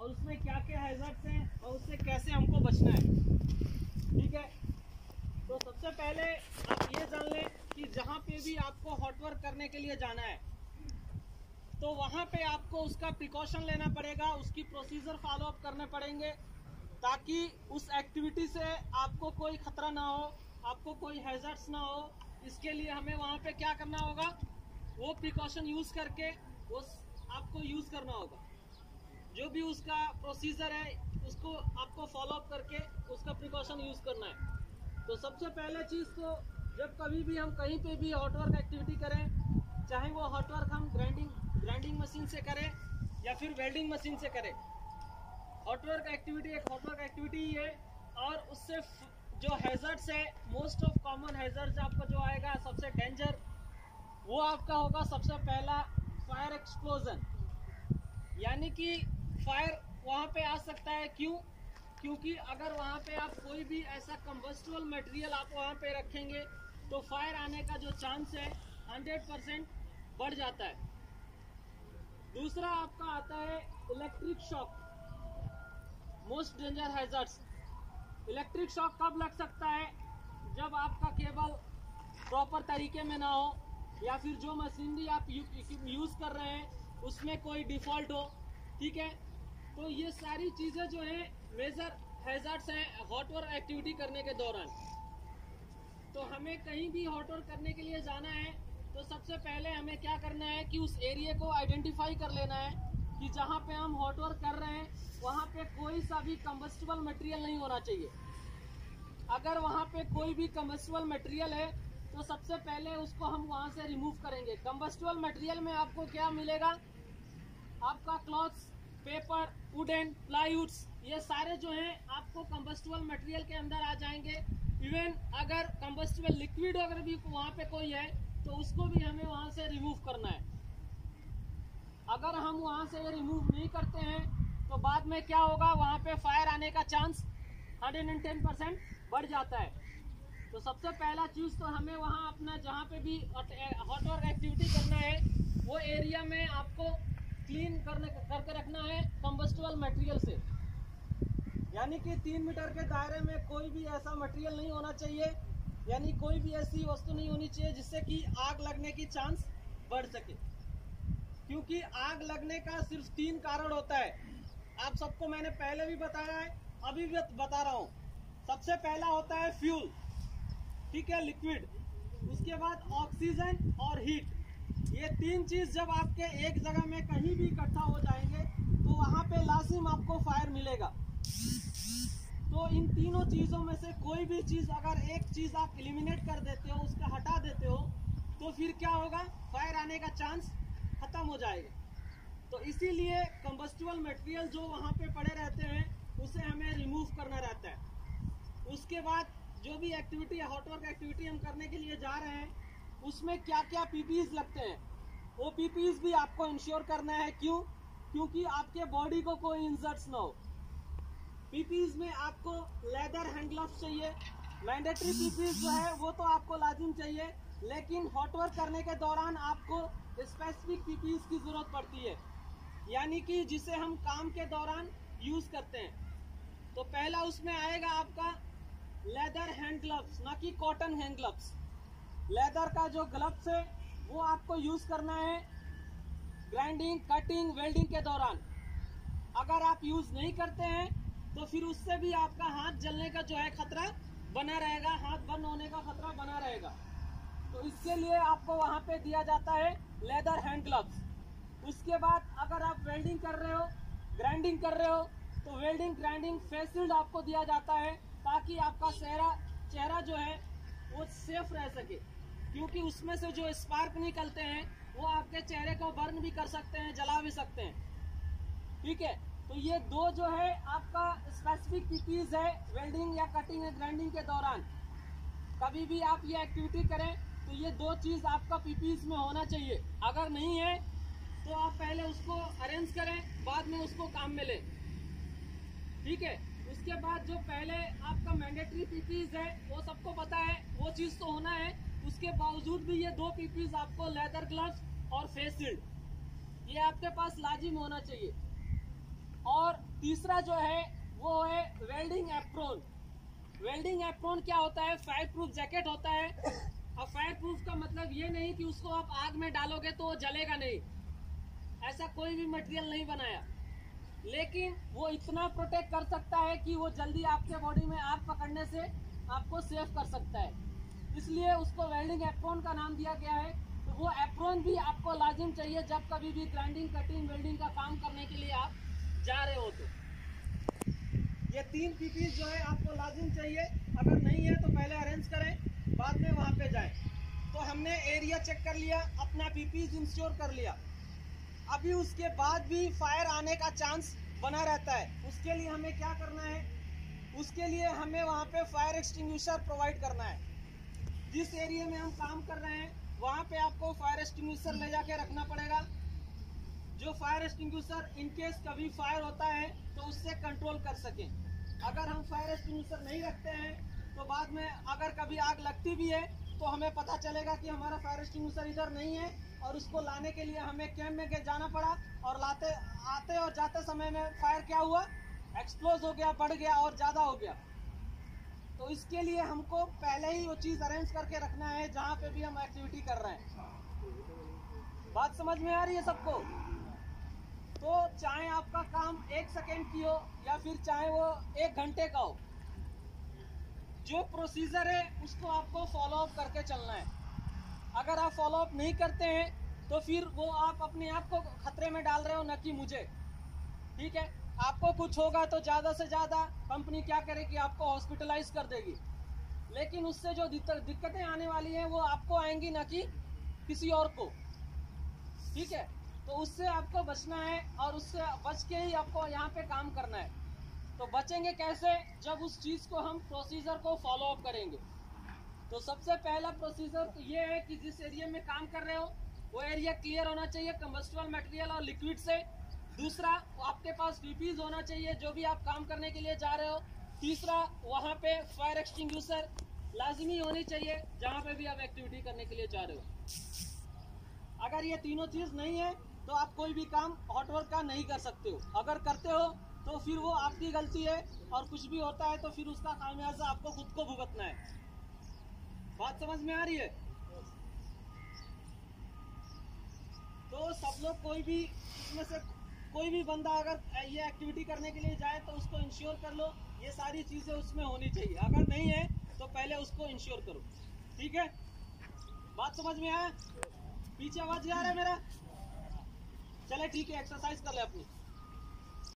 और उसमें क्या क्या हैजर्ड्स हैं और उससे कैसे हमको बचना है। ठीक है, तो सबसे पहले आप ये जान लें कि जहाँ पे भी आपको हॉट वर्क करने के लिए जाना है तो वहाँ पे आपको उसका प्रिकॉशन लेना पड़ेगा, उसकी प्रोसीजर फॉलो अप करने पड़ेंगे ताकि उस एक्टिविटी से आपको कोई खतरा ना हो, आपको कोई हैजर्ड्स ना हो। इसके लिए हमें वहाँ पे क्या करना होगा, वो प्रिकॉशन यूज करके वो आपको यूज करना होगा। जो भी उसका प्रोसीजर है उसको आपको फॉलो अप करके उसका प्रिकॉशन यूज करना है। तो सबसे पहले चीज तो जब कभी भी हम कहीं पे भी हॉट वर्क एक्टिविटी करें, चाहे वो हॉट वर्क हम ग्राइंडिंग मशीन से करें या फिर वेल्डिंग मशीन से करें, हॉट वर्क एक्टिविटी एक हॉट वर्क एक्टिविटी ही है। और उससे जो हैजर्ड्स है, मोस्ट ऑफ कॉमन हैजर्ड्स आपका जो आएगा सबसे डेंजर, वो आपका होगा सबसे पहला फायर एक्सप्लोजन। यानी कि फायर वहाँ पे आ सकता है, क्योंकि अगर वहाँ पे आप कोई भी ऐसा कंबस्टिबल मटेरियल आप वहाँ पे रखेंगे तो फायर आने का जो चांस है 100% बढ़ जाता है। दूसरा आपका आता है electric shock, most danger hazards. Electric shock कब लग सकता है, जब आपका केबल प्रॉपर तरीके में ना हो या फिर जो मशीनरी आप यूज कर रहे हैं उसमें कोई डिफॉल्ट हो। ठीक है, तो ये सारी चीजें जो है मेजर हैजर्ड्स हैं हॉट वर्क एक्टिविटी करने के दौरान। तो हमें कहीं भी हॉट वर्क करने के लिए जाना है तो सबसे पहले हमें क्या करना है कि उस एरिया को आइडेंटिफाई कर लेना है कि जहाँ पे हम हॉट वर्क कर रहे हैं वहाँ पे कोई सा भी कंबस्टिबल मटेरियल नहीं होना चाहिए। अगर वहाँ पे कोई भी कंबस्टिबल मटेरियल है तो सबसे पहले उसको हम वहाँ से रिमूव करेंगे। कंबस्टिबल मटेरियल में आपको क्या मिलेगा, आपका क्लॉथ्स, पेपर, वुडन, प्लाईवुड्स, ये सारे जो हैं आपको कंबस्टिबल मटेरियल के अंदर आ जाएंगे। इवन अगर कंबस्टिबल लिक्विड अगर भी वहाँ पे कोई है तो उसको भी हमें वहाँ से रिमूव करना है। अगर हम वहाँ से ये रिमूव नहीं करते हैं तो बाद में क्या होगा, वहाँ पे फायर आने का चांस 110% बढ़ जाता है। तो सबसे पहला चीज तो हमें वहाँ अपना जहाँ पे भी हॉट वर्क एक्टिविटी करना है वो एरिया में आपको क्लीन करके रखना है कंबस्टिबल मटेरियल से। यानी कि 3 मीटर के दायरे में कोई भी ऐसा मटेरियल नहीं होना चाहिए, यानी कोई भी ऐसी वस्तु नहीं होनी चाहिए जिससे कि आग लगने की चांस बढ़ सके। क्योंकि आग लगने का सिर्फ 3 कारण होता है। आप सबको मैंने पहले भी बताया है, अभी भी बता रहा हूँ। सबसे पहला होता है फ्यूल, ठीक है, लिक्विड। उसके बाद ऑक्सीजन और हीट। ये 3 चीज जब आपके एक जगह में कहीं भी इकट्ठा हो जाएंगे तो वहां पे लाजिम आपको फायर मिलेगा। तो इन तीनों चीजों में से कोई भी चीज अगर एक चीज आप एलिमिनेट कर देते हो, उसका हटा देते हो, तो फिर क्या होगा, फायर आने का चांस खत्म हो जाएगा। तो इसीलिए कंबस्टिबल मटेरियल जो वहां पे पड़े रहते हैं उसे हमें रिमूव करना रहता है। उसके बाद जो भी एक्टिविटी, हॉट वर्क एक्टिविटी हम करने के लिए जा रहे हैं उसमें क्या क्या पीपीज लगते हैं वो पीपीज भी आपको इंश्योर करना है। क्योंकि आपके बॉडी को कोई इंजर्ट्स ना हो। पीपीज में आपको लेदर हैंड ग्लव्स चाहिए। मैंडेटरी पीपीज जो है वो तो आपको लाजिम चाहिए, लेकिन हॉट वर्क करने के दौरान आपको स्पेसिफिक पीपीज की जरूरत पड़ती है, यानी कि जिसे हम काम के दौरान यूज करते हैं। तो पहला उसमें आएगा आपका लेदर हैंड ग्लव्स, ना कि कॉटन हैंड ग्लव्स। लेदर का जो ग्लव्स है वो आपको यूज करना है ग्राइंडिंग, कटिंग, वेल्डिंग के दौरान। अगर आप यूज नहीं करते हैं तो फिर उससे भी आपका हाथ जलने का जो है खतरा बना रहेगा, हाथ बर्न होने का खतरा बना रहेगा। तो इसके लिए आपको वहां पे दिया जाता है लेदर हैंड ग्लव्स। उसके बाद अगर आप वेल्डिंग कर रहे हो, ग्राइंडिंग कर रहे हो, तो वेल्डिंग, ग्राइंडिंग फेस शील्ड आपको दिया जाता है ताकि आपका चेहरा जो है वो सेफ रह सके। क्योंकि उसमें से जो स्पार्क निकलते हैं वो आपके चेहरे को बर्न भी कर सकते हैं, जला भी सकते हैं। ठीक है, तो ये 2 जो है आपका स्पेसिफिक पीपीज है वेल्डिंग या कटिंग या ग्राइंडिंग के दौरान। कभी भी आप ये एक्टिविटी करें तो ये 2 चीज आपका पीपीज में होना चाहिए। अगर नहीं है तो आप पहले उसको अरेंज करें, बाद में उसको काम में लें। ठीक है, उसके बाद जो पहले आपका मैंडेटरी पीपीज है वो सबको पता है, वो चीज तो होना है। उसके बावजूद भी ये 2 पीपीज आपको लेदर ग्लव्स और फेस शील्ड ये आपके पास लाजिम होना चाहिए। और तीसरा जो है वो है वेल्डिंग एप्रोन। वेल्डिंग एप्रोन क्या होता है? फायर प्रूफ जैकेट होता है। अब फायर प्रूफ का मतलब ये नहीं कि उसको आप आग में डालोगे तो वो जलेगा नहीं, ऐसा कोई भी मटेरियल नहीं बनाया, लेकिन वो इतना प्रोटेक्ट कर सकता है कि वो जल्दी आपके बॉडी में आग पकड़ने से आपको सेव कर सकता है, इसलिए उसको वेल्डिंग एप्रोन का नाम दिया गया है। तो वो एप्रोन भी आपको लाजिम चाहिए जब कभी भी ग्राइंडिंग, कटिंग, वेल्डिंग का काम करने के लिए आप जा रहे हो। तो ये 3 पीपीज जो है आपको लाजिम चाहिए। अगर नहीं है तो पहले अरेंज करें, बाद में वहाँ पे जाएं। तो हमने एरिया चेक कर लिया, अपना पीपीज इंश्योर कर लिया। अभी उसके बाद भी फायर आने का चांस बना रहता है। उसके लिए हमें क्या करना है? उसके लिए हमें वहाँ पे फायर एक्सटिंग्विशर प्रोवाइड करना है। जिस एरिया में हम काम कर रहे हैं वहाँ पे आपको फायर एक्सटिंग्विशर ले जाके रखना पड़ेगा। जो फायर एक्सटिंग्विशर इनकेस कभी फायर होता है तो उससे कंट्रोल कर सकें। अगर हम फायर एक्सटिंग्विशर नहीं रखते हैं तो बाद में अगर कभी आग लगती भी है तो हमें पता चलेगा कि हमारा फायर एक्सटिंग्विशर इधर नहीं है, और उसको लाने के लिए हमें कैंप में जाना पड़ा, और आते और जाते समय में फायर क्या हुआ? एक्सप्लोज हो गया, बढ़ गया और ज़्यादा हो गया। तो इसके लिए हमको पहले ही वो चीज़ अरेंज करके रखना है जहाँ पे भी हम एक्टिविटी कर रहे हैं। बात समझ में आ रही है सबको? तो चाहे आपका काम 1 सेकेंड की हो या फिर चाहे वो 1 घंटे का हो, जो प्रोसीजर है उसको आपको फॉलो अप करके चलना है। अगर आप फॉलो अप नहीं करते हैं तो फिर वो आप अपने आप को खतरे में डाल रहे हो, न कि मुझे। ठीक है, आपको कुछ होगा तो ज़्यादा से ज़्यादा कंपनी क्या करेगी? आपको हॉस्पिटलाइज कर देगी, लेकिन उससे जो दिक्कतें आने वाली हैं वो आपको आएंगी, ना कि किसी और को। ठीक है, तो उससे आपको बचना है और उससे बच के ही आपको यहाँ पे काम करना है। तो बचेंगे कैसे? जब उस चीज़ को हम प्रोसीजर को फॉलो अप करेंगे। तो सबसे पहला प्रोसीजर तो ये है कि जिस एरिया में काम कर रहे हो वो एरिया क्लियर होना चाहिए कंबस्टिबल मटेरियल और लिक्विड से। दूसरा, आपके पास पीपीज होना चाहिए जो भी आप काम करने के लिए जा रहे हो। तीसरा, वहाँ पे फायर एक्सटिंग्विशर लाजमी होनी चाहिए जहाँ पे भी आप एक्टिविटी करने के लिए जा रहे हो। अगर ये तीनों चीज़ नहीं है तो आप कोई भी काम हॉट वर्क का नहीं कर सकते हो। अगर करते हो तो फिर वो आपकी गलती है, और कुछ भी होता है तो फिर उसका खामियाजा आपको खुद को भुगतना है। बात समझ में आ रही है? तो सब लोग, कोई भी इसमें से कोई भी बंदा अगर ये एक्टिविटी करने के लिए जाए तो उसको इंश्योर कर लो ये सारी चीज़ें उसमें होनी चाहिए। अगर नहीं है तो पहले उसको इंश्योर करो। ठीक है, बात समझ में आया? पीछे आवाज आ रहा है मेरा? चले ठीक है, एक्सरसाइज कर ले अपनी।